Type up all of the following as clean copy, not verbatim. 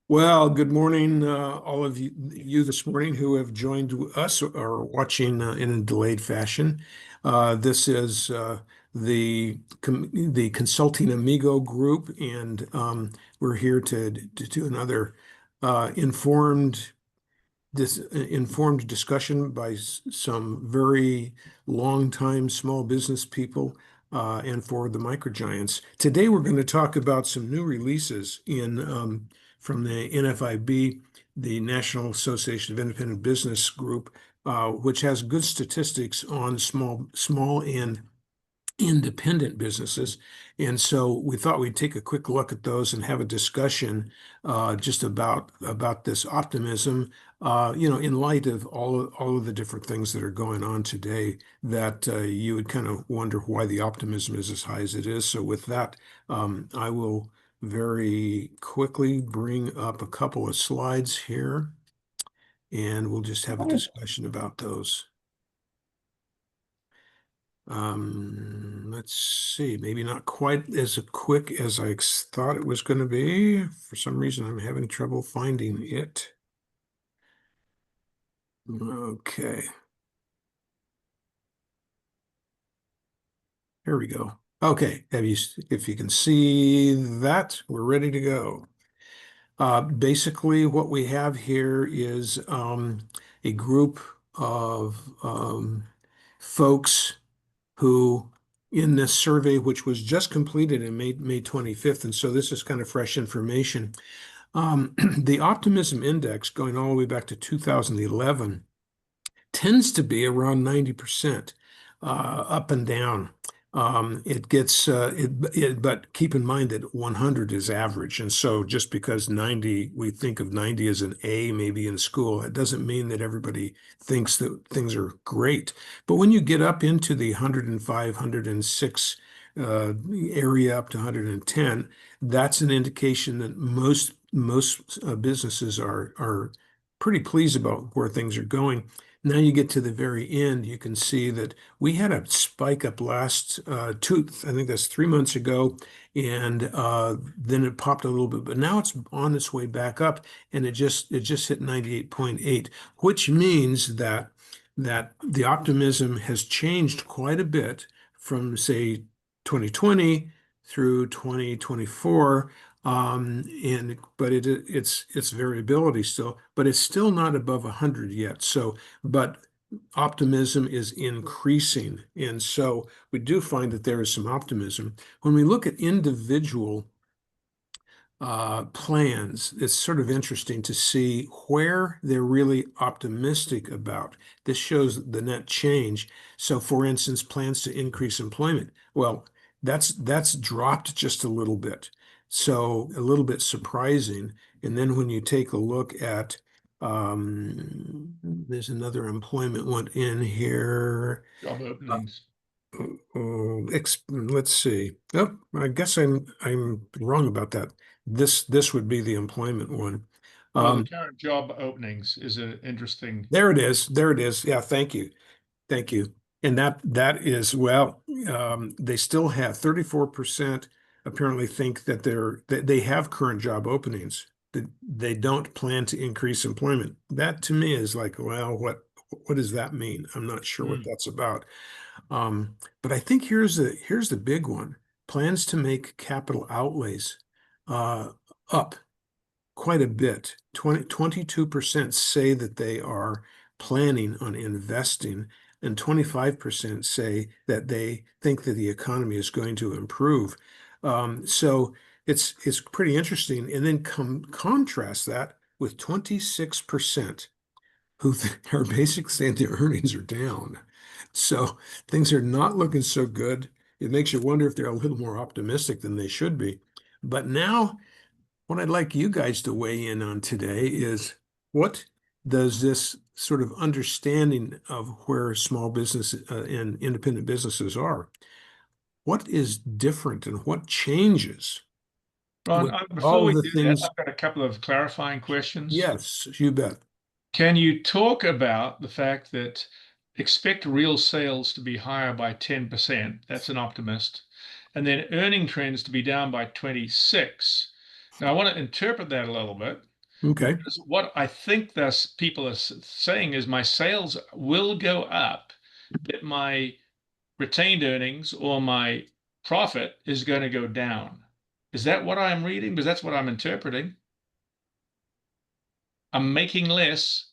Well, good morning, all of you this morning who have joined us or watching in a delayed fashion. This is the Consulting Amigo group, and we're here to do another informed informed discussion by some very long-time small business people and for the microgiants. Today, we're going to talk about some new releases in from the NFIB, the National Association of Independent Business Group, which has good statistics on small and independent businesses. And so we thought we'd take a quick look at those and have a discussion just about this optimism, in light of all of the different things that are going on today that you would kind of wonder why the optimism is as high as it is. So with that, I will very quickly bring up a couple of slides here, and we'll just have a discussion about those. Let's see, maybe not quite as quick as I thought it was going to be. For some reason, I'm having trouble finding it. Okay, here we go. Okay, if you can see that, we're ready to go. Basically, what we have here is a group of folks who, in this survey, which was just completed in May 25th, and so this is kind of fresh information. The optimism index, going all the way back to 2011, tends to be around 90%, up and down. But keep in mind that 100 is average. And so just because 90, we think of 90 as an A maybe in school, it doesn't mean that everybody thinks that things are great. But when you get up into the 105, 106 area up to 110, that's an indication that most businesses are pretty pleased about where things are going. Now you get to the very end, you can see that we had a spike up last I think that's 3 months ago, and then it popped a little bit, but now it's on its way back up, and it just hit 98.8, which means that the optimism has changed quite a bit from say 2020 through 2024. But it's variability still, but it's still not above 100 yet. So, but optimism is increasing, and so we do find that there is some optimism. When we look at individual plans, it's sort of interesting to see where they're really optimistic about. This shows the net change. So, for instance, plans to increase employment. Well, that's dropped just a little bit. So, a little bit surprising. And then when you take a look at, there's another employment one in here. Job openings. Let's see. Oh, I guess I'm wrong about that. This would be the employment one. Well, the Um, current job openings is an interesting. there it is. There it is. Yeah, thank you. Thank you. And that is, well, they still have 34% apparently think that they have current job openings, that they don't plan to increase employment. That to me is like, well, what does that mean? I'm not sure what Hmm. that's about. But I think here's the big one. Plans to make capital outlays uh, up quite a bit. 22% say that they are planning on investing, and 25% say that they think that the economy is going to improve. So it's pretty interesting. And then contrast that with 26% who are basically saying their earnings are down. So things are not looking so good. It makes you wonder if they're a little more optimistic than they should be. But now, what I'd like you guys to weigh in on today is, what does this sort of understanding of where small business and independent businesses are, what is different and what changes Ron, with before all of we the do that, things? I've got a couple of clarifying questions. Yes, you bet. Can you talk about the fact that expect real sales to be higher by 10%? That's an optimist. And then earning trends to be down by 26. Now, I want to interpret that a little bit. Okay. Because what I think this people are saying is my sales will go up, but my retained earnings or my profit is going to go down. Is that what I'm reading? Because that's what I'm interpreting. I'm making less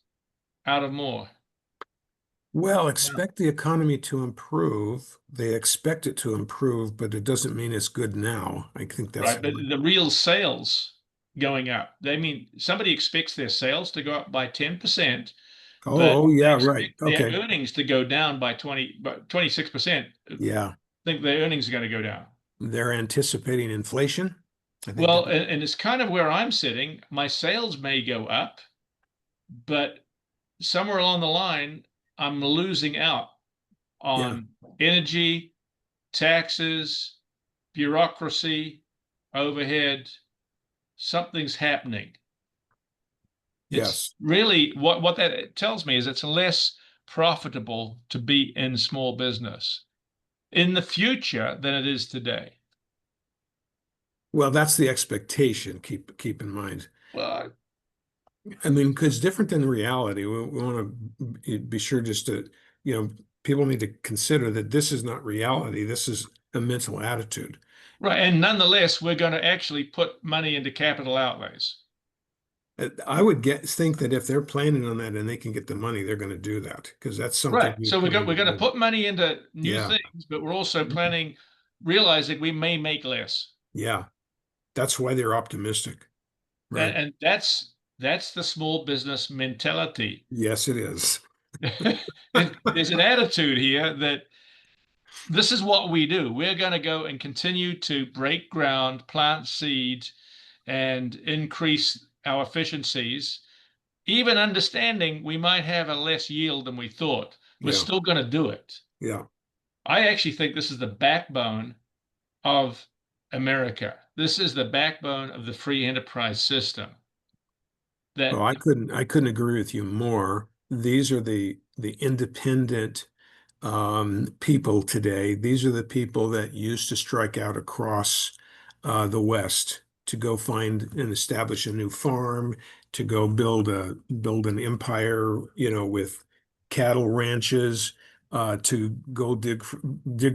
out of more. Well, Yeah. expect the economy to improve. They expect it to improve, but it doesn't mean it's good now. I think that's Right. how. But the real sales going up. They mean somebody expects their sales to go up by 10%, but Oh, they yeah, right. expect their Okay. earnings to go down by 26%. Yeah. Think their earnings are going to go down. They're anticipating inflation. I think Well, that, and it's kind of where I'm sitting. My sales may go up, but somewhere along the line, I'm losing out yeah, on energy, taxes, bureaucracy, overhead. Something's happening. It's yes. really what that tells me is it's less profitable to be in small business in the future than it is today. Well, that's the expectation. Keep in mind. Well, I mean, because different than reality, we want to be sure just to, you know, people need to consider that this is not reality. This is a mental attitude. right. And nonetheless, we're going to actually put money into capital outlays. I would think that if they're planning on that and they can get the money, they're going to do that because that's something Right. we So plan we're to going to do. put money into new Yeah, things, but we're also planning, realizing we may make less. yeah. That's why they're optimistic, right? And that's the small business mentality. Yes, it is. There's an attitude here that this is what we do. We're going to go and continue to break ground, plant seed, and increase our efficiencies, even understanding we might have a less yield than we thought. We're Yeah, still going to do it. yeah. I actually think this is the backbone of America. This is the backbone of the free enterprise system. Well, That I couldn't agree with you more. These are the independent people today. These are the people that used to strike out across the West to go find and establish a new farm, to go build an empire, with cattle ranches, to go dig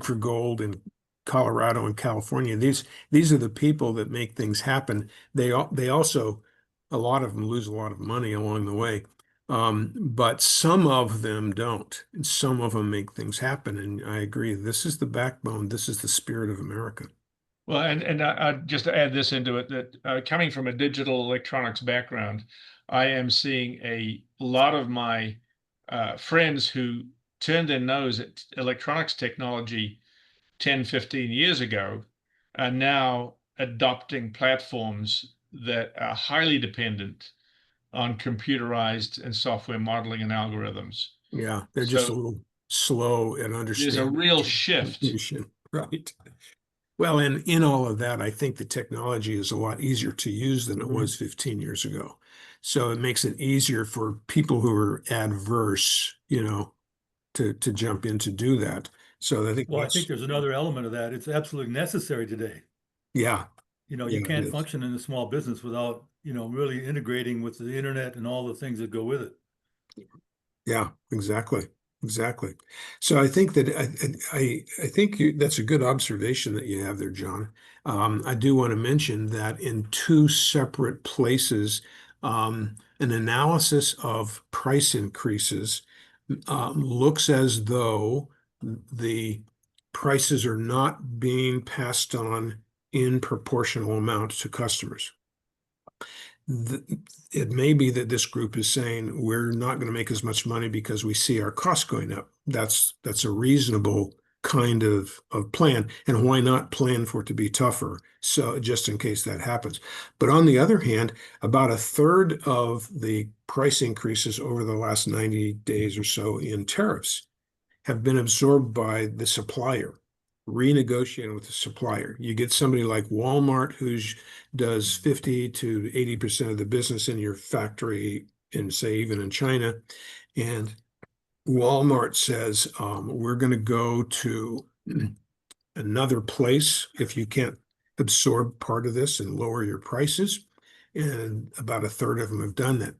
for gold in Colorado and California. These are the people that make things happen. They also, a lot of them lose a lot of money along the way. But some of them don't. And some of them make things happen. And I agree. This is the backbone. This is the spirit of America. well, and just to add this into it, that coming from a digital electronics background, I am seeing a lot of my friends who turned their nose at electronics technology 10, 15 years ago are now adopting platforms that are highly dependent on computerized and software modeling and algorithms. Yeah, they're just a So little slow at there's a understanding real shift. communication, right? Well, and in all of that, I think the technology is a lot easier to use than it was 15 years ago. So it makes it easier for people who are adverse, to jump in to do that. So I think Well, I think there's another element of that. It's absolutely necessary today. yeah, You yeah, it can't is. function in a small business without, really integrating with the internet and all the things that go with it. Yeah, exactly. Exactly. So I think that I think that's a good observation that you have there, John. I do want to mention that in two separate places, an analysis of price increases looks as though the prices are not being passed on in proportional amount to customers. It may be that this group is saying we're not going to make as much money because we see our costs going up. That's a reasonable kind of plan. And why not plan for it to be tougher? So just in case that happens. But on the other hand, about a third of the price increases over the last 90 days or so in tariffs have been absorbed by the supplier, renegotiating with the supplier. You get somebody like Walmart who does 50 to 80% of the business in your factory in, say, even in China. And Walmart says, we're going to go to another place if you can't absorb part of this and lower your prices. and about a third of them have done that.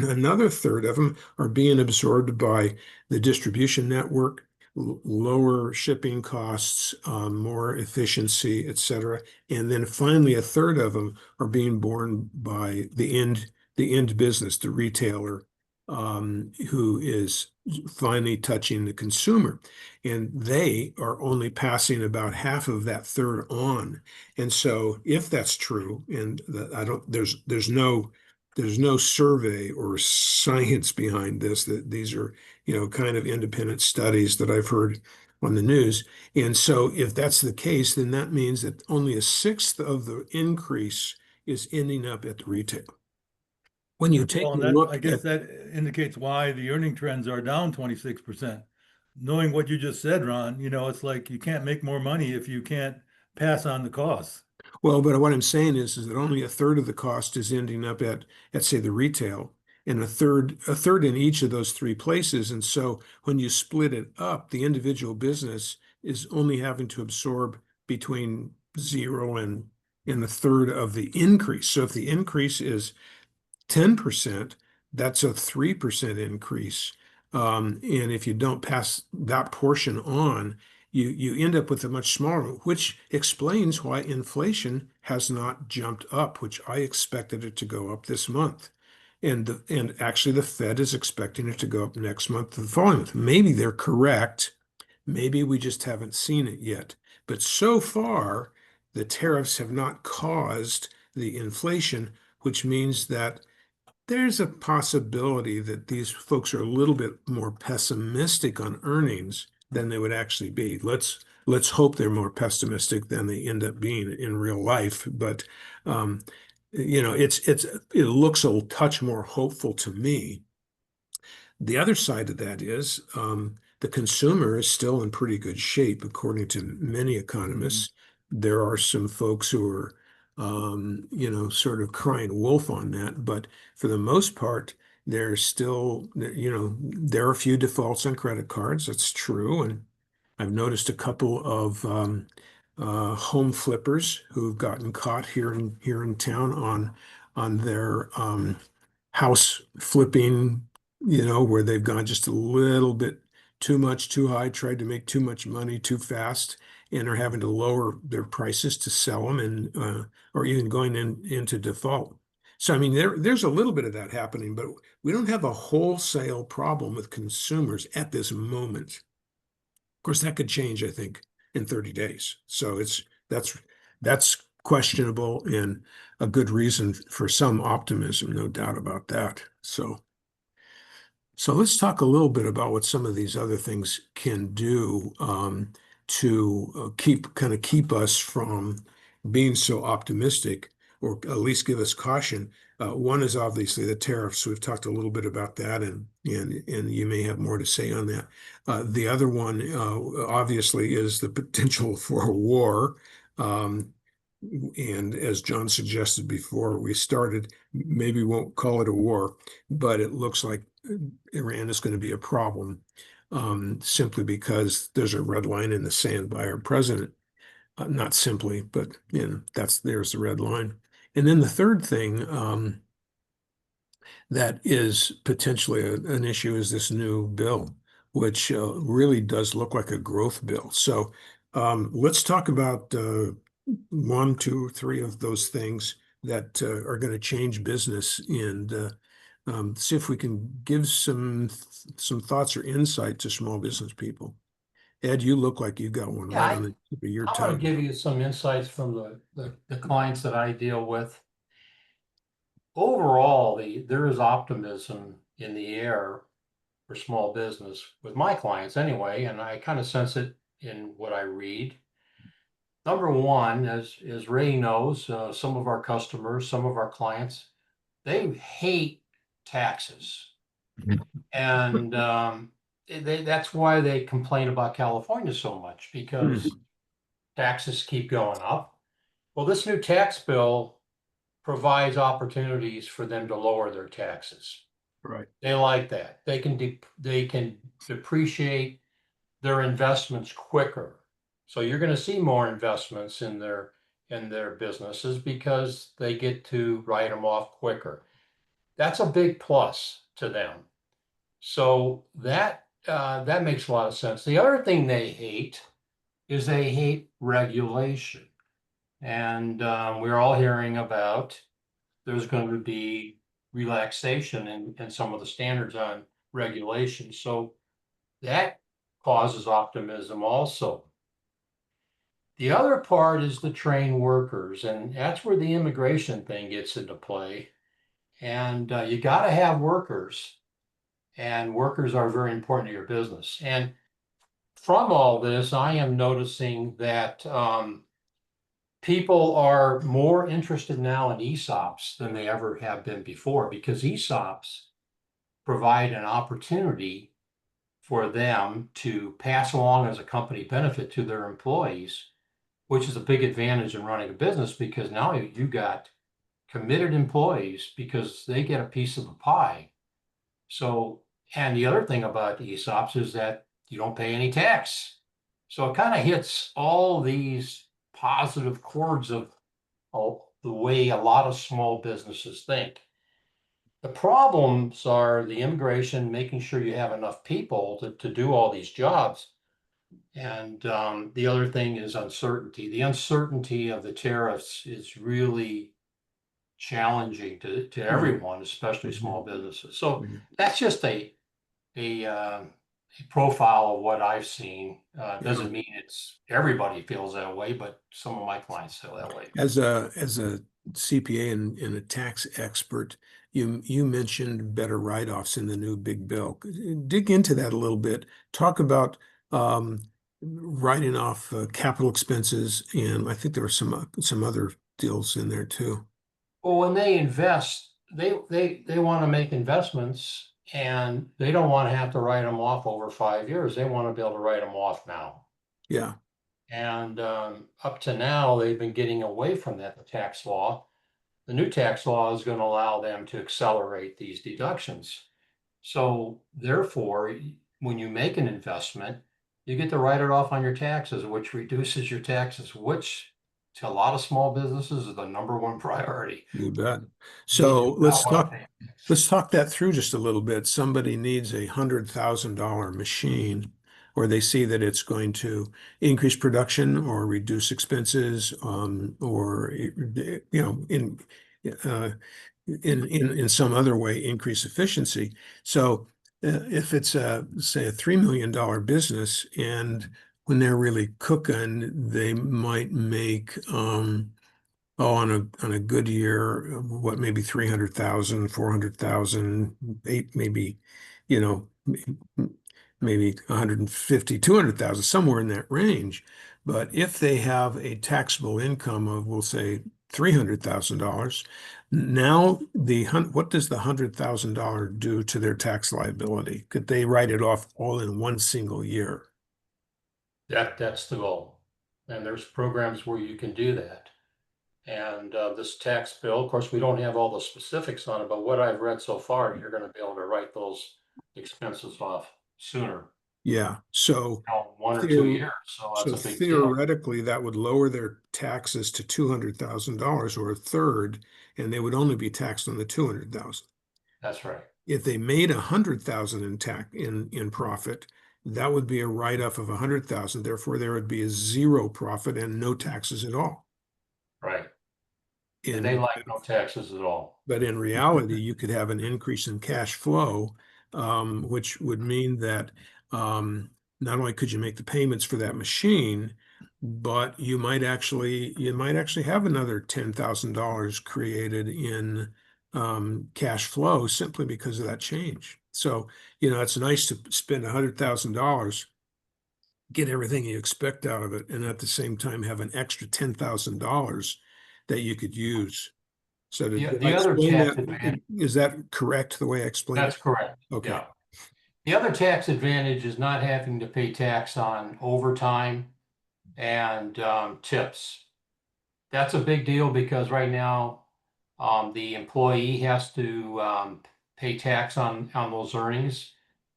Another third of them are being absorbed by the distribution network, lower shipping costs, more efficiency, et cetera. And then finally, a third of them are being borne by the end business, the retailer, who is finally touching the consumer. And they are only passing about half of that third on. And so if that's true, and there's no survey or science behind this, that these are, kind of independent studies that I've heard on the news. And so if that's the case, then that means that only a sixth of the increase is ending up at the retail. When you take a Well, look I guess at, that indicates why the earning trends are down 26%. Knowing what you just said, Ron, it's like you can't make more money if you can't pass on the costs. well, but what I'm saying is that only a third of the cost is ending up at say the retail, and a third in each of those three places. And so when you split it up, the individual business is only having to absorb between 0 and a third of the increase. So if the increase is 10%, that's a 3% increase. And if you don't pass that portion on, you end up with a much smaller, which explains why inflation has not jumped up, which I expected it to go up this month. And actually the Fed is expecting it to go up next month and the following month. Maybe they're correct. Maybe we just haven't seen it yet. But so far, the tariffs have not caused the inflation, which means that there's a possibility that these folks are a little bit more pessimistic on earnings than they would actually be. Let's hope they're more pessimistic than they end up being in real life. But it looks a touch more hopeful to me. The other side of that is the consumer is still in pretty good shape, according to many economists. There are some folks who are, sort of crying wolf on that, but for the most part, there's still, there are a few defaults on credit cards. That's true, and I've noticed a couple of home flippers who've gotten caught here in town on their house flipping, where they've gone just a little bit too much, too high, tried to make too much money too fast, and are having to lower their prices to sell them, and or even going into default. So I mean, there's a little bit of that happening, but we don't have a wholesale problem with consumers at this moment. Of course, that could change, I think, in 30 days. So that's questionable and a good reason for some optimism, no doubt about that. So let's talk a little bit about what some of these other things can do to keep us from being so optimistic, or at least give us caution. One is obviously the tariffs. We've talked a little bit about that, and you may have more to say on that. The other one, obviously, is the potential for a war. And as John suggested before we started, maybe we won't call it a war, but it looks like Iran is going to be a problem, simply because there's a red line in the sand by our president. Not simply, but there's the red line. And then the third thing that is potentially an issue is this new bill, which really does look like a growth bill. So let's talk about one, two, three of those things that are going to change business, and see if we can give some thoughts or insight to small business people. Ed, you look like you got one Yeah, right on the tip of your I want to tongue. give you some insights from the clients that I deal with. Overall, there is optimism in the air for small business with my clients anyway, and I kind of sense it in what I read. Number one, as Ray knows, some of our customers, some of our clients, they hate taxes. And that's why they complain about California so much, because taxes keep going up. Well, this new tax bill provides opportunities for them to lower their taxes. Right. They like that. They can depreciate their investments quicker. So you're going to see more investments in their in their businesses because they get to write them off quicker. That's a big plus to them. So that makes a lot of sense. The other thing they hate is they hate regulation. And we're all hearing about there's going to be relaxation in some of the standards on regulation. So that causes optimism also. The other part is the trained workers, and that's where the immigration thing gets into play. And you got to have workers, and workers are very important to your business. And from all this, I am noticing that people are more interested now in ESOPs than they ever have been before, because ESOPs provide an opportunity for them to pass along as a company benefit to their employees, which is a big advantage in running a business, because now you got committed employees because they get a piece of the pie. So, and the other thing about ESOPs is that you don't pay any tax. So it kind of hits all these positive chords of the way a lot of small businesses think. The problems are the immigration, making sure you have enough people to do all these jobs. And the other thing is uncertainty. The uncertainty of the tariffs is really challenging to everyone, especially small businesses. So that's just a profile of what I've seen. Doesn't mean it's everybody feels that way, but some of my clients feel that way. As a CPA and a tax expert, you mentioned better write-offs in the new big bill. Dig into that a little bit. Talk about writing off capital expenses, and I think there were some other deals in there too. Well, when they invest, they want to make investments, and they don't want to have to write them off over 5 years. They want to be able to write them off now. Yeah. And up to now, they've been getting away from that, the tax law. The new tax law is going to allow them to accelerate these deductions. So therefore, when you make an investment, you get to write it off on your taxes, which reduces your taxes, which to a lot of small businesses is the #1 priority. You bet. So let's talk that through just a little bit. Somebody needs a $100,000 machine, or they see that it's going to increase production or reduce expenses, or in some other way increase efficiency. So if it's say a $3 million business, and when they're really cooking, they might make on a good year, what, maybe 300,000, 400,000, maybe, maybe 150, 200,000, somewhere in that range. But if they have a taxable income of, we'll say, $300,000, now what does the $100,000 do to their tax liability? Could they write it off all in one single year? That's the goal. And there's programs where you can do that. And this tax bill, of course, we don't have all the specifics on it, but what I've read so far, you're going to be able to write those expenses off sooner. Yeah. So 1 or 2 years. So that's a big deal. Theoretically, that would lower their taxes to $200,000, or a third, and they would only be taxed on the 200,000. That's right. If they made 100,000 in profit, that would be a write-off of 100,000. Therefore, there would be a zero profit and no taxes at all. Right. And they like no taxes at all. But in reality, you could have an increase in cash flow, which would mean that not only could you make the payments for that machine, but you might actually have another $10,000 created in cash flow simply because of that change. So, it's nice to spend $100,000, get everything you expect out of it, and at the same time have an extra $10,000 that you could use. So the other tax advantage, is that correct, the way I explained it? That's correct. Okay. Yeah. The other tax advantage is not having to pay tax on overtime and tips. That's a big deal, because right now the employee has to pay tax on those earnings,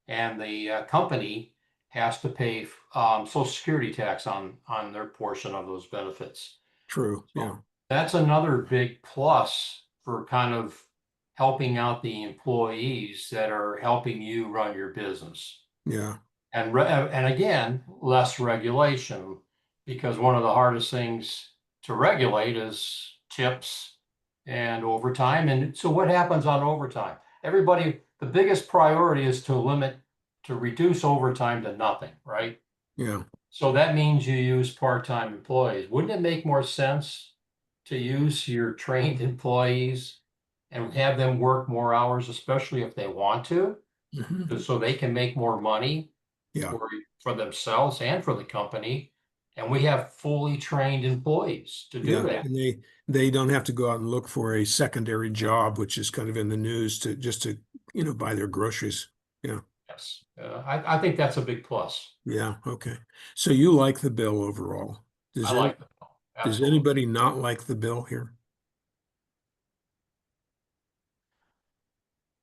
and the company has to pay Social Security tax on their portion of those benefits. True. Yeah. That's another big plus for kind of helping out the employees that are helping you run your business. Yeah. And again, less regulation, because one of the hardest things to regulate is tips and overtime. And so what happens on overtime? Everybody, the biggest priority is to reduce overtime to nothing, right? Yeah. So that means you use part-time employees. Wouldn't it make more sense to use your trained employees and have them work more hours, especially if they want to, Mhm. so they can make more money Yeah. for themselves and for the company? And we have fully trained employees to do Yeah. that. And they don't have to go out and look for a secondary job, which is kind of in the news to just to, buy their groceries. Yeah. Yes, I think that's a big plus. Yeah. Okay. So you like the bill overall. I Does like that. does Absolutely. anybody not like the bill here?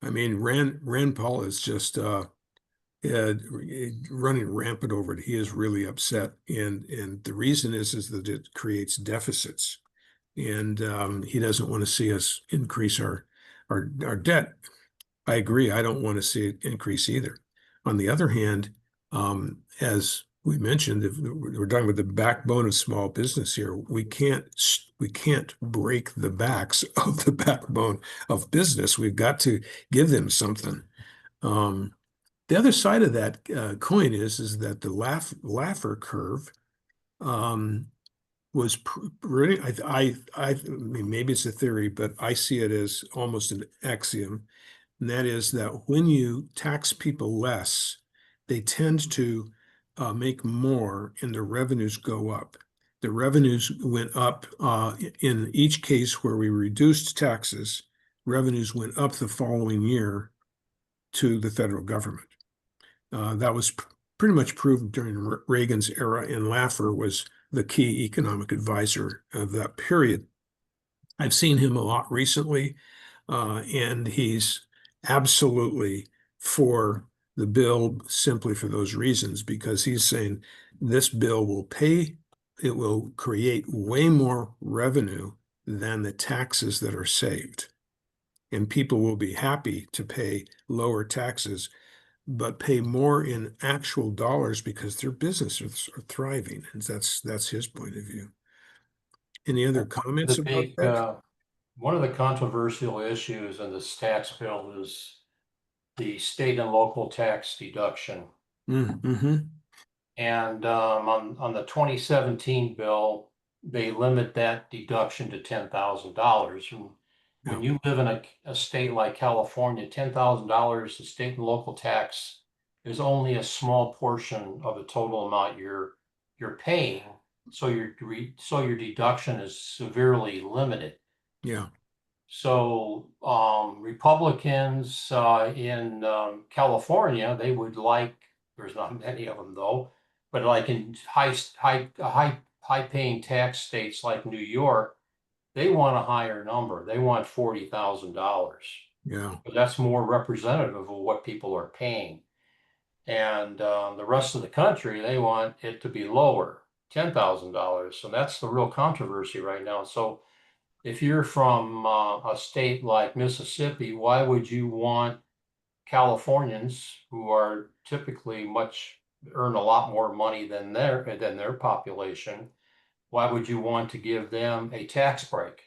I mean, Rand Paul is just running rampant over it. He is really upset, and the reason is that it creates deficits, and he doesn't want to see us increase our debt. I agree. I don't want to see it increase either. On the other hand, as we mentioned, if we're talking about the backbone of small business here, we can't break the backs of the backbone of business. We've got to give them something. The other side of that coin is that the Laffer curve was pretty. I mean, maybe it's a theory, but I see it as almost an axiom. And that is that when you tax people less, they tend to make more and the revenues go up. The revenues went up in each case where we reduced taxes, revenues went up the following year to the federal government. That was pretty much proven during Reagan's era, and Laffer was the key economic advisor of that period. I've seen him a lot recently, and he's absolutely for the bill simply for those reasons, because he's saying this bill it will create way more revenue than the taxes that are saved. And people will be happy to pay lower taxes, but pay more in actual dollars because their businesses are thriving. And that's his point of view. Any other comments The about big, that? one of the controversial issues in this tax bill is the state and local tax deduction. Mm-hmm. And on the 2017 bill, they limit that deduction to $10,000. When Yeah. you live in a state like California, $10,000, the state and local tax is only a small portion of the total amount you're paying. So your deduction is severely limited. Yeah. So Republicans in California, they would like, there's not many of them though, but like in high paying tax states like New York, they want a higher number. They want $40,000. Yeah. But that's more representative of what people are paying. And the rest of the country, they want it to be lower, $10,000. So that's the real controversy right now. So if you're from a state like Mississippi, why would you want Californians who are typically earn a lot more money than their population? Why would you want to give them a tax break?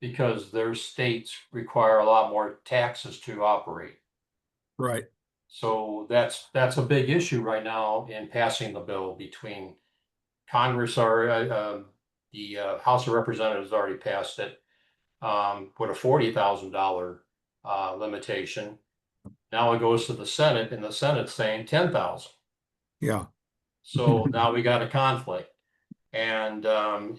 Because their states require a lot more taxes to operate. Right. So that's a big issue right now in passing the bill between Congress or the House of Representatives already passed it. Put a $40,000 limitation. Now it goes to the Senate, and the Senate's saying 10,000. Yeah. So now we got a conflict, and the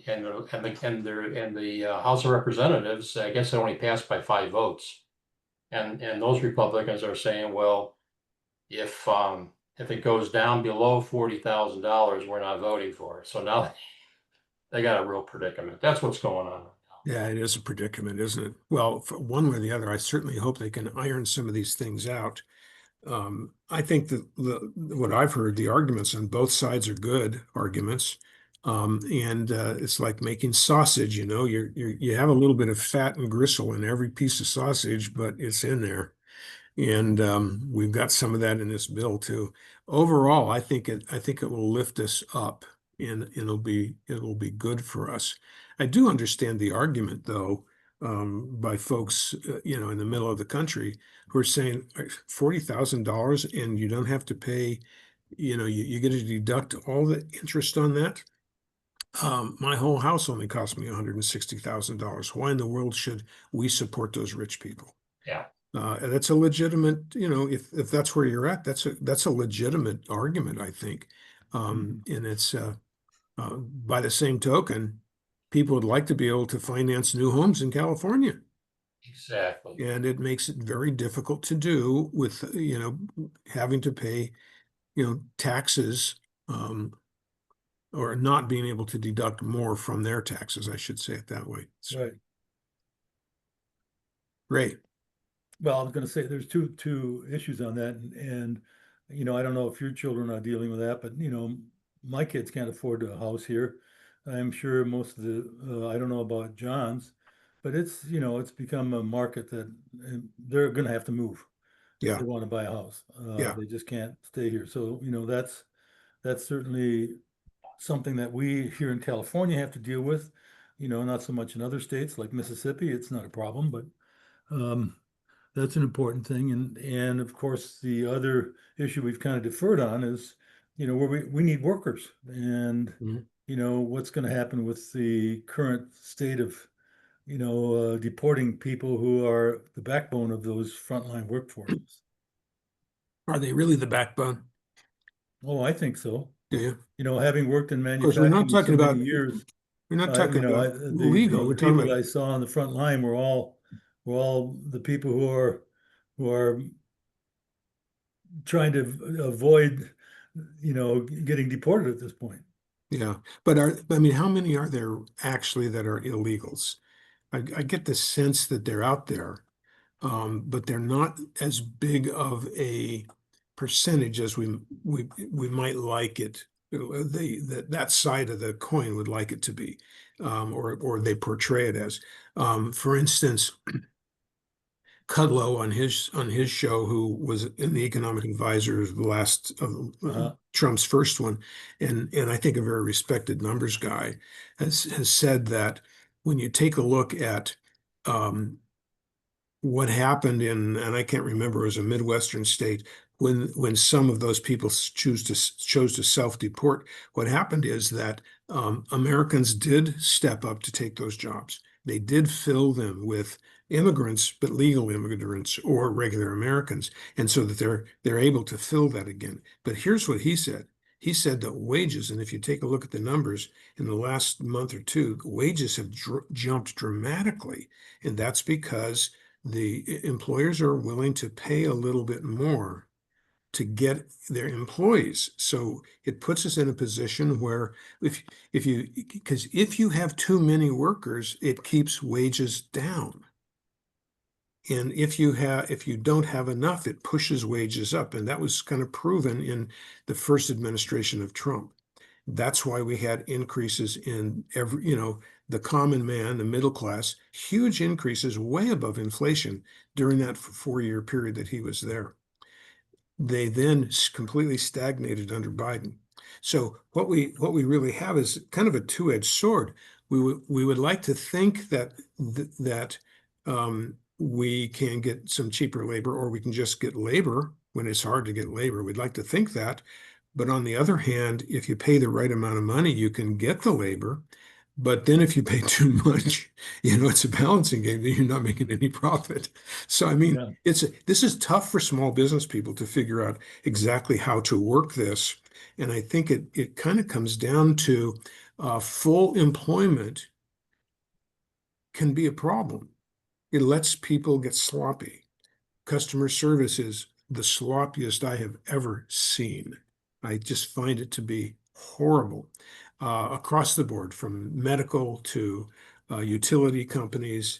House of Representatives, I guess, it only passed by 5 votes, and those Republicans are saying, well, if it goes down below $40,000, we're not voting for it. So now they got a real predicament. That's what's going on. Yeah, it is a predicament, isn't it? Well, for one way or the other, I certainly hope they can iron some of these things out. I think that what I've heard, the arguments on both sides are good arguments. And it's like making sausage, you know, you have a little bit of fat and gristle in every piece of sausage, but it's in there. And we've got some of that in this bill too. Overall, I think it will lift us up, and it'll be good for us. I do understand the argument though, by folks, you know, in the middle of the country who are saying $40,000 and you don't have to pay, you know, you get to deduct all the interest on that. My whole house only cost me $160,000. Why in the world should we support those rich people? Yeah. That's a legitimate, you know, if that's where you're at, that's a legitimate argument, I think. And it's by the same token, people would like to be able to finance new homes in California. Exactly. And it makes it very difficult to do with, you know, having to pay, you know, taxes, or not being able to deduct more from their taxes, I should say it that way. So, Right. great. Well, I was going to say there's two issues on that, and you know, I don't know if your children are dealing with that, but you know, my kids can't afford a house here. I'm sure most of the I don't know about John's, but it's, you know, it's become a market that they're going to have to move if Yeah. they want to buy a house. Yeah. They just can't stay here. So you know, that's certainly something that we here in California have to deal with. You know, not so much in other states like Mississippi. It's not a problem, but um, that's an important thing. And of course, the other issue we've kind of deferred on is, you know, where we need workers, and Mhm. you know, what's going to happen with the current state of, you know, deporting people who are the backbone of those frontline workforces. Are they really the backbone? Oh, I think so. Do you? You know, having worked in Of course, we're not manufacturing for so talking many about, years, we're not you talking know, about legal. the We're talking people about, I saw on the front line were all the people who are trying to avoid, you know, getting deported at this point. yeah. But how many are there actually that are illegals? I get the sense that they're out there, but they're not as big of a percentage as we might like it. That side of the coin would like it to be, or they portray it as. For instance, Kudlow on his show, who was in the economic advisor the last Trump's first one, and I think a very respected numbers guy, has said that when you take a look at what happened in, and I can't remember, it was a Midwestern state, when some of those people chose to self-deport, what happened is that Americans did step up to take those jobs. They did fill them with immigrants, but legal immigrants or regular Americans, and so that they're able to fill that again. But here's what he said. He said that wages, and if you take a look at the numbers in the last month or two, wages have jumped dramatically, and that's because the employers are willing to pay a little bit more to get their employees. So it puts us in a position where because if you have too many workers, it keeps wages down. And if you don't have enough, it pushes wages up. And that was kind of proven in the first administration of Trump. That's why we had increases in the common man, the middle class, huge increases way above inflation during that 4-year period that he was there. They then completely stagnated under Biden. So what we really have is kind of a two-edged sword. We would like to think that we can get some cheaper labor, or we can just get labor when it's hard to get labor. We'd like to think that. But on the other hand, if you pay the right amount of money, you can get the labor. But then if you pay too much, it's a balancing game that you're not making any profit. So, I mean, Yeah. this is tough for small business people to figure out exactly how to work this. And I think it kind of comes down to full employment can be a problem. It lets people get sloppy. Customer service is the sloppiest I have ever seen. I just find it to be horrible across the board, from medical to utility companies.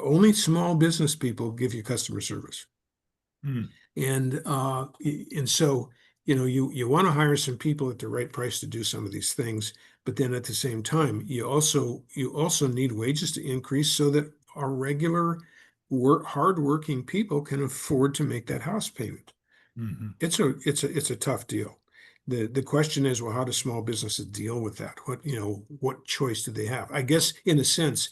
Only small business people give you customer service. Hmm. And so you want to hire some people at the right price to do some of these things, but then at the same time, you also need wages to increase so that our regular hardworking people can afford to make that house payment. Mhm. It's a tough deal. The question is, well, how do small businesses deal with that? What choice do they have? I guess in a sense,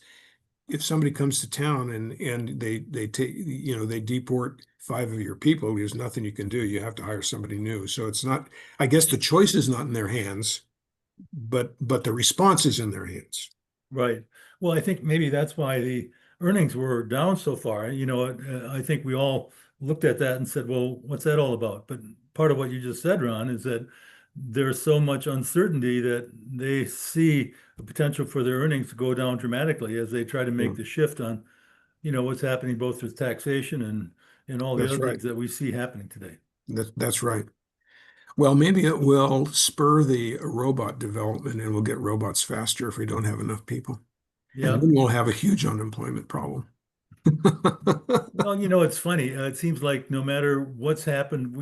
if somebody comes to town and they take, they deport 5 of your people, there's nothing you can do. You have to hire somebody new. So it's not, I guess the choice is not in their hands, but the response is in their hands. Right. Well, I think maybe that's why the earnings were down so far. I think we all looked at that and said, well, what's that all about? But part of what you just said, Ron, is that there's so much uncertainty that they see the potential for their earnings to go down dramatically as they try to make the shift on, what's happening both with taxation and all the That's other right. things that we see happening today. That's right. Well, maybe it will spur the robot development and we'll get robots faster if we don't have enough people. Yeah. And then we'll have a huge unemployment problem. Well, it's funny. It seems like no matter what's happened,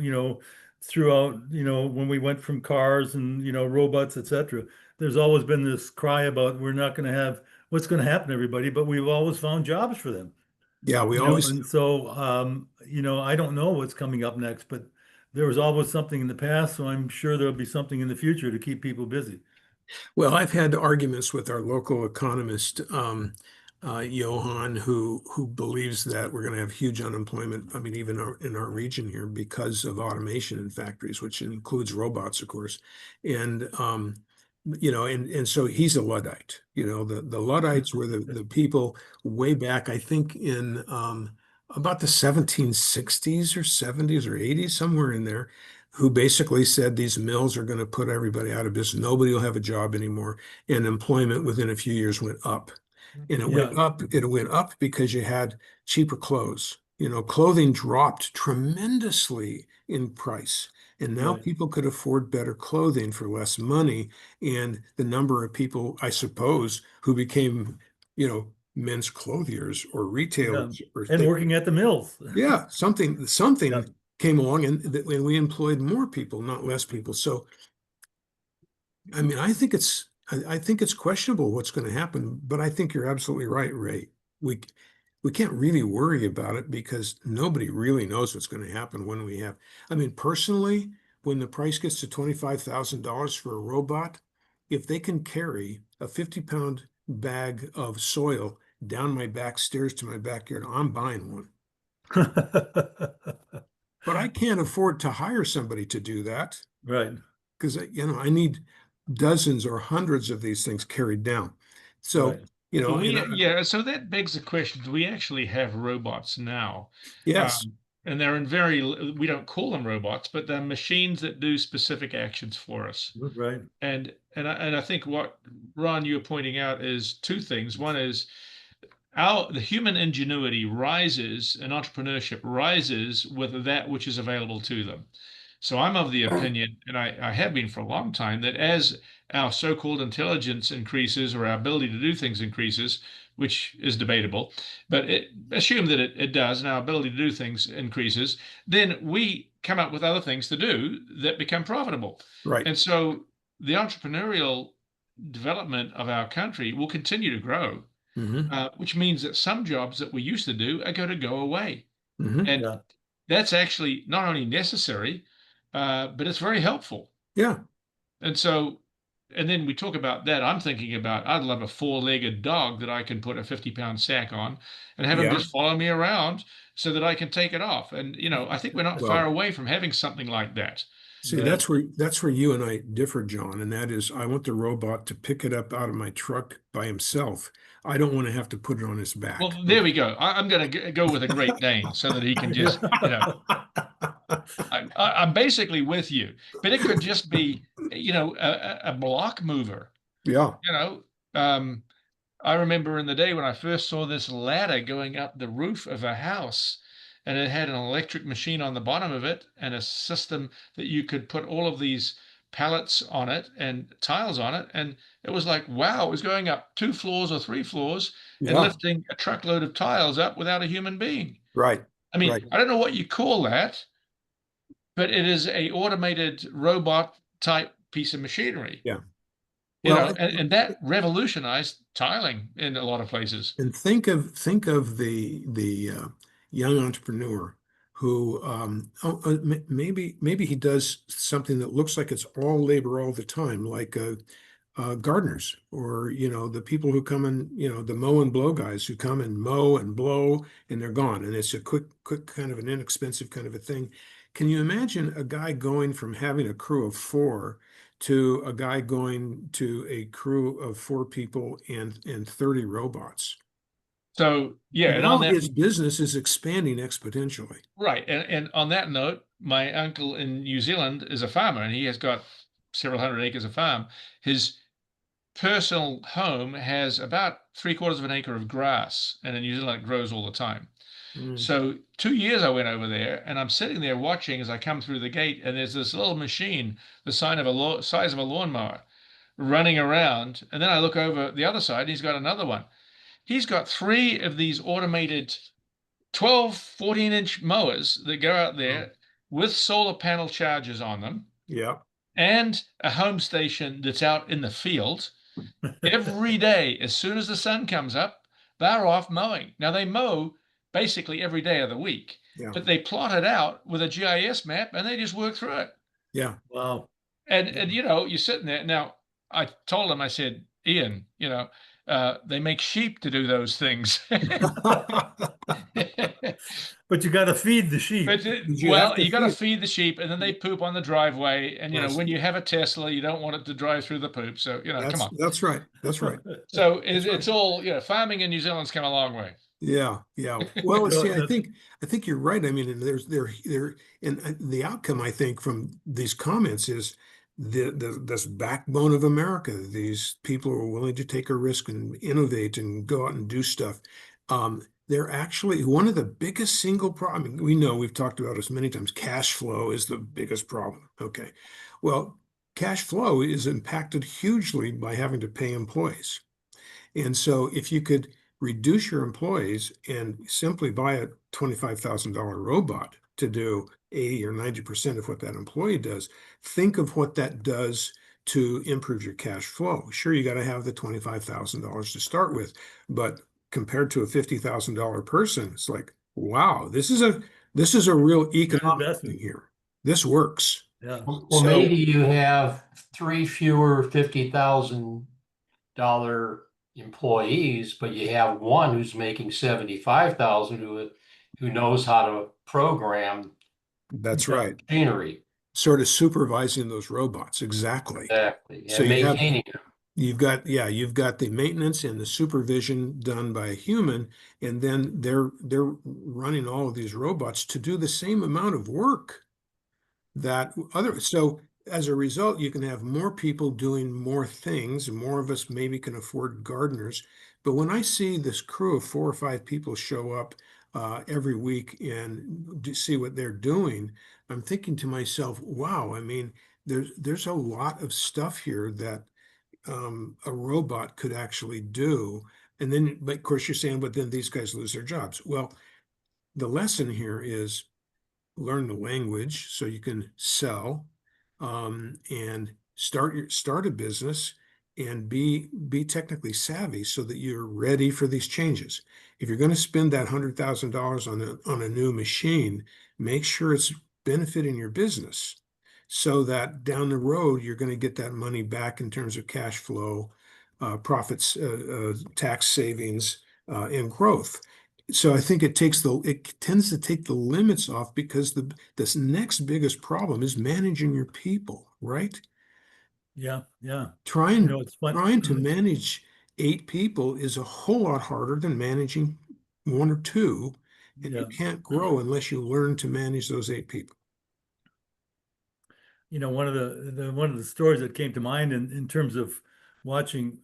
throughout, when we went from cars and, robots, etc., there's always been this cry about we're not going to have what's going to happen to everybody, but we've always found jobs for them. Yeah, we always, And so, I don't know what's coming up next, but there was always something in the past, so I'm sure there'll be something in the future to keep people busy. well, I've had arguments with our local economist, Johan, who believes that we're going to have huge unemployment. I mean, even in our region here because of automation in factories, which includes robots, of course. And and so he's a Luddite. The Luddites were the people way back, I think, in about the 1760s or 70s or 80s, somewhere in there, who basically said these mills are going to put everybody out of business. Nobody will have a job anymore. And employment within a few years went up. And Yeah. it went up because you had cheaper clothes. Clothing dropped tremendously in price. And now Right. people could afford better clothing for less money. And the number of people, I suppose, who became, men's clothiers or Yeah. retailers or And things. working at the mills. Yeah, something Yeah. came along and we employed more people, not less people. So, I mean, I think it's questionable what's going to happen, but I think you're absolutely right, Ray. We we can't really worry about it because nobody really knows what's going to happen when we have. I mean, personally, when the price gets to $25,000 for a robot, if they can carry a 50-pound bag of soil down my back stairs to my backyard, I'm buying one. But I can't afford to hire somebody to do that Right. because I need dozens or hundreds of these things carried down. So, Right. So and yeah, so that begs the question, do we actually have robots now? yes, And they're we don't call them robots, but they're machines that do specific actions for us. Right. And I think what Ron you're pointing out is two things. One is the human ingenuity rises and entrepreneurship rises with that which is available to them. So I'm of the opinion, and I have been for a long time, that as our so-called intelligence increases or our ability to do things increases, which is debatable, but assume that it does and our ability to do things increases, then we come up with other things to do that become profitable. right. And so the entrepreneurial development of our country will continue to grow, Hmm. which means that some jobs that we used to do are going to go away. Hmm. And Yeah. that's actually not only necessary, but it's very helpful. Yeah. And so, and then we talk about that. I'm thinking about I'd love a four-legged dog that I can put a 50-pound sack on and have him Yeah. just follow me around so that I can take it off. And, I think we're not far Well, away from having something like that. see, Right. that's where you and I differ, John, and that is I want the robot to pick it up out of my truck by himself. I don't want to have to put it on his back. Well, there we go. I'm going to go with a Great Dane so that he can just, I'm basically with you, but it could just be, a block mover. Yeah. You know, um, I remember in the day when I first saw this ladder going up the roof of a house, and it had an electric machine on the bottom of it and a system that you could put all of these pallets on it and tiles on it. And it was like, wow, it was going up 2 floors or 3 floors and Yeah. lifting a truckload of tiles up without a human being. Right. I mean, Right. I don't know what you call that, but it is a automated robot type piece of machinery. Yeah. You Well, know, and that revolutionized tiling in a lot of places. and think of the young entrepreneur who maybe he does something that looks like it's all labor all the time, like gardeners, or the people who come and the mow and blow guys who come and mow and blow and they're gone, and it's a quick kind of an inexpensive kind of a thing. Can you imagine a guy going from having a crew of 4 to a guy going to a crew of 4 people and 30 robots? So yeah, and Now on that, his business is expanding exponentially. right, and on that note, my uncle in New Zealand is a farmer, and he has got several hundred acres of farm. His personal home has about 3/4 of an acre of grass, and in New Zealand it grows all the time. Mm. So 2 years I went over there, and I'm sitting there watching as I come through the gate, and there's this little machine, the size of a lawnmower, running around. And then I look over the other side, and he's got another one. He's got 3 of these automated 12, 14-inch mowers that go out there with solar panel chargers on them, Yeah. and a home station that's out in the field. Every day, as soon as the sun comes up, they're off mowing. Now they mow basically every day of the week, Yeah. but they plot it out with a GIS map and they just work through it. Yeah. Wow. And you're sitting there. Now, I told him, I said, Ian, they make sheep to do those things. But you got to feed the sheep. But You have to you got to feed- feed the sheep, and then they poop on the driveway. And Yes. when you have a Tesla, you don't want it to drive through the poop. So come on. That's right. That's right. So it's all farming in New Zealand's come a long way. Yeah, yeah. Well, see, I That's- think you're right. I mean, and the outcome, I think, from these comments is this backbone of America. These people who are willing to take a risk and innovate and go out and do stuff. They're actually one of the biggest single problem. I mean, we know we've talked about this many times. Cash flow is the biggest problem. Okay, well, cash flow is impacted hugely by having to pay employees. And so if you could reduce your employees and simply buy a $25,000 robot to do 80 or 90% of what that employee does, think of what that does to improve your cash flow. Sure, you got to have the $25,000 to start with, but compared to a $50,000 person, it's like, wow, this is a real economic investment. thing here. This works. Yeah. Well, So- maybe you have 3 fewer $50,000 employees, but you have one who's making 75,000 who knows how to program That's right. machinery. Sort of supervising those robots. Exactly. Exactly. So And you have- maintaining them. You've got the maintenance and the supervision done by a human, and then they're running all of these robots to do the same amount of work so as a result, you can have more people doing more things, and more of us maybe can afford gardeners. But when I see this crew of 4 or 5 people show up every week and see what they're doing, I'm thinking to myself, wow, I mean, there's a lot of stuff here that a robot could actually do. And then, but of course, you're saying, but then these guys lose their jobs. Well, the lesson here is learn the language so you can sell, and start a business and be technically savvy so that you're ready for these changes. If you're going to spend that $100,000 on a new machine, make sure it's benefiting your business, so that down the road you're going to get that money back in terms of cash flow, profits, tax savings, and growth. So I think it tends to take the limits off, because this next biggest problem is managing your people, right? Yeah. Yeah. Trying It's fun. to manage 8 people is a whole lot harder than managing 1 or 2, and you Yeah. can't grow unless you learn to manage those 8 people. One of the stories that came to mind in terms of watching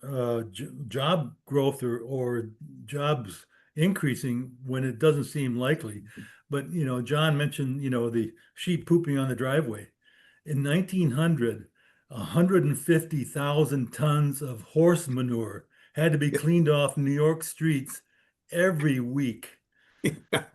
job growth or jobs increasing when it doesn't seem likely. But John mentioned the sheep pooping on the driveway. In 1900, 150,000 tons of horse manure had to be cleaned off New York streets every week.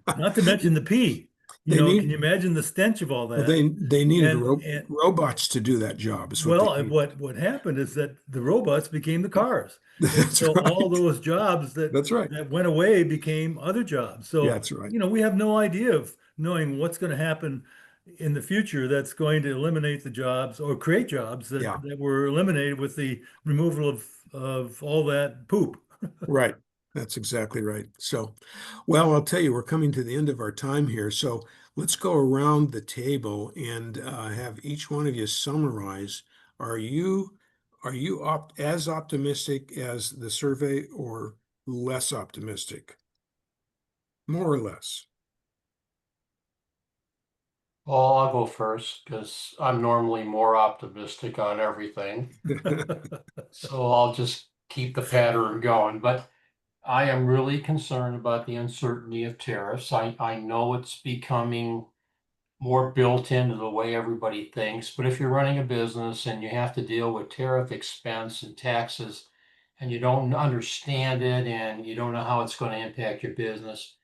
Not to mention the pee. you They know, need- can you imagine the stench of all Well, that? they needed And robots to do that job. Is what well, they and needed. what happened is that the robots became the cars. And That's so all right. those jobs That's right. that went away became other jobs. Yeah, So, that's right. you know, we have no idea of knowing what's going to happen in the future that's going to eliminate the jobs or create jobs Yeah. that were eliminated with the removal of all that poop. Right. That's exactly right. So, well, I'll tell you, we're coming to the end of our time here. So let's go around the table and have each one of you summarize. Are you as optimistic as the survey or less optimistic? More or less. Well, I'll go first because I'm normally more optimistic on everything. So I'll just keep the pattern going. But I am really concerned about the uncertainty of tariffs. I know it's becoming more built into the way everybody thinks, but if you're running a business and you have to deal with tariff expense and taxes and you don't understand it and you don't know how it's going to impact your business,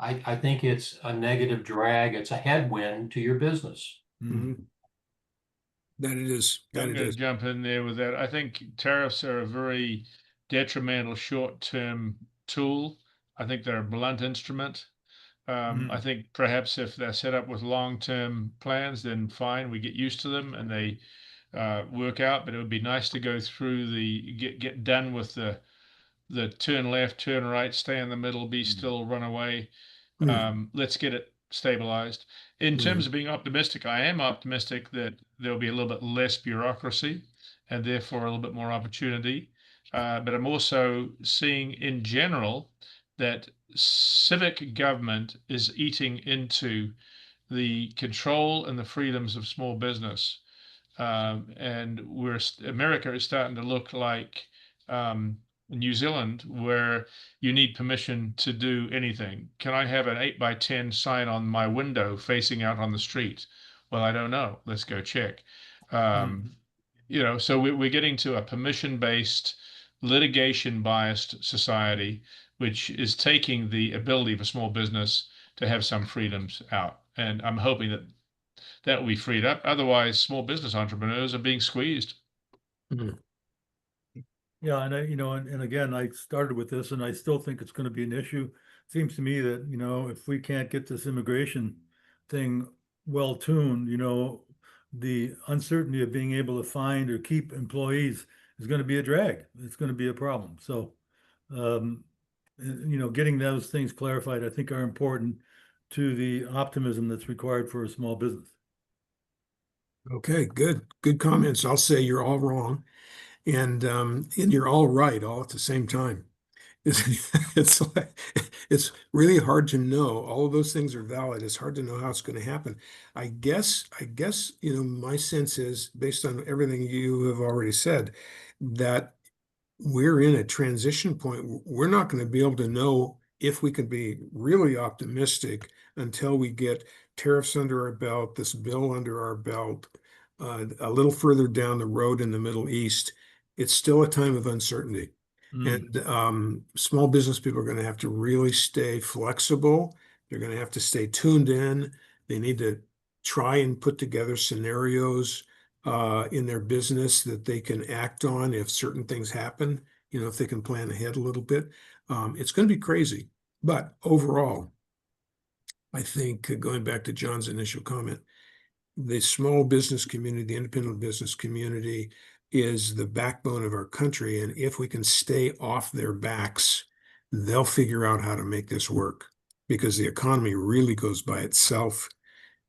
I think it's a negative drag. It's a headwind to your business. Mhm. That it is. That I'm it going to is. jump in there with that. I think tariffs are a very detrimental short-term tool. I think they're a blunt instrument. I think perhaps if they're set up with long-term plans, then fine, we get used to them and they work out. But it would be nice to go through the get done with the turn left, turn right, stay in the middle, be still, run away. Let's get it stabilized. In terms of being optimistic, I am optimistic that there'll be a little bit less bureaucracy and therefore a little bit more opportunity. But I'm also seeing in general that civic government is eating into the control and the freedoms of small business. And America is starting to look like New Zealand, where you need permission to do anything. Can I have an 8x10 sign on my window facing out on the street? Well, I don't know. Let's go check. So we're getting to a permission-based, litigation-biased society, which is taking the ability of a small business to have some freedoms out. And I'm hoping that will be freed up. Otherwise, small business entrepreneurs are being squeezed. Yeah, and and again, I started with this, and I still think it's going to be an issue. Seems to me that, if we can't get this immigration thing well tuned, the uncertainty of being able to find or keep employees is going to be a drag. It's going to be a problem. So, getting those things clarified, I think, are important to the optimism that's required for a small business. Okay, good. Good comments. I'll say you're all wrong. And you're all right all at the same time. It's it's really hard to know. All of those things are valid. It's hard to know how it's going to happen. I guess, my sense is, based on everything you have already said, that we're in a transition point. We're not going to be able to know if we can be really optimistic until we get tariffs under our belt, this bill under our belt, a little further down the road in the Middle East. It's still a time of uncertainty. And small business people are going to have to really stay flexible. They're going to have to stay tuned in. They need to try and put together scenarios in their business that they can act on if certain things happen, if they can plan ahead a little bit. It's going to be crazy. But overall, I think, going back to John's initial comment, the small business community, the independent business community is the backbone of our country. And if we can stay off their backs, they'll figure out how to make this work, because the economy really goes by itself.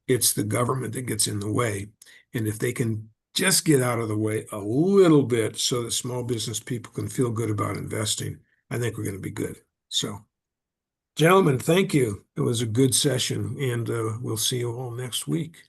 It's the government that gets in the way. And if they can just get out of the way a little bit so that small business people can feel good about investing, I think we're going to be good. So, gentlemen, thank you. It was a good session, and we'll see you all next week.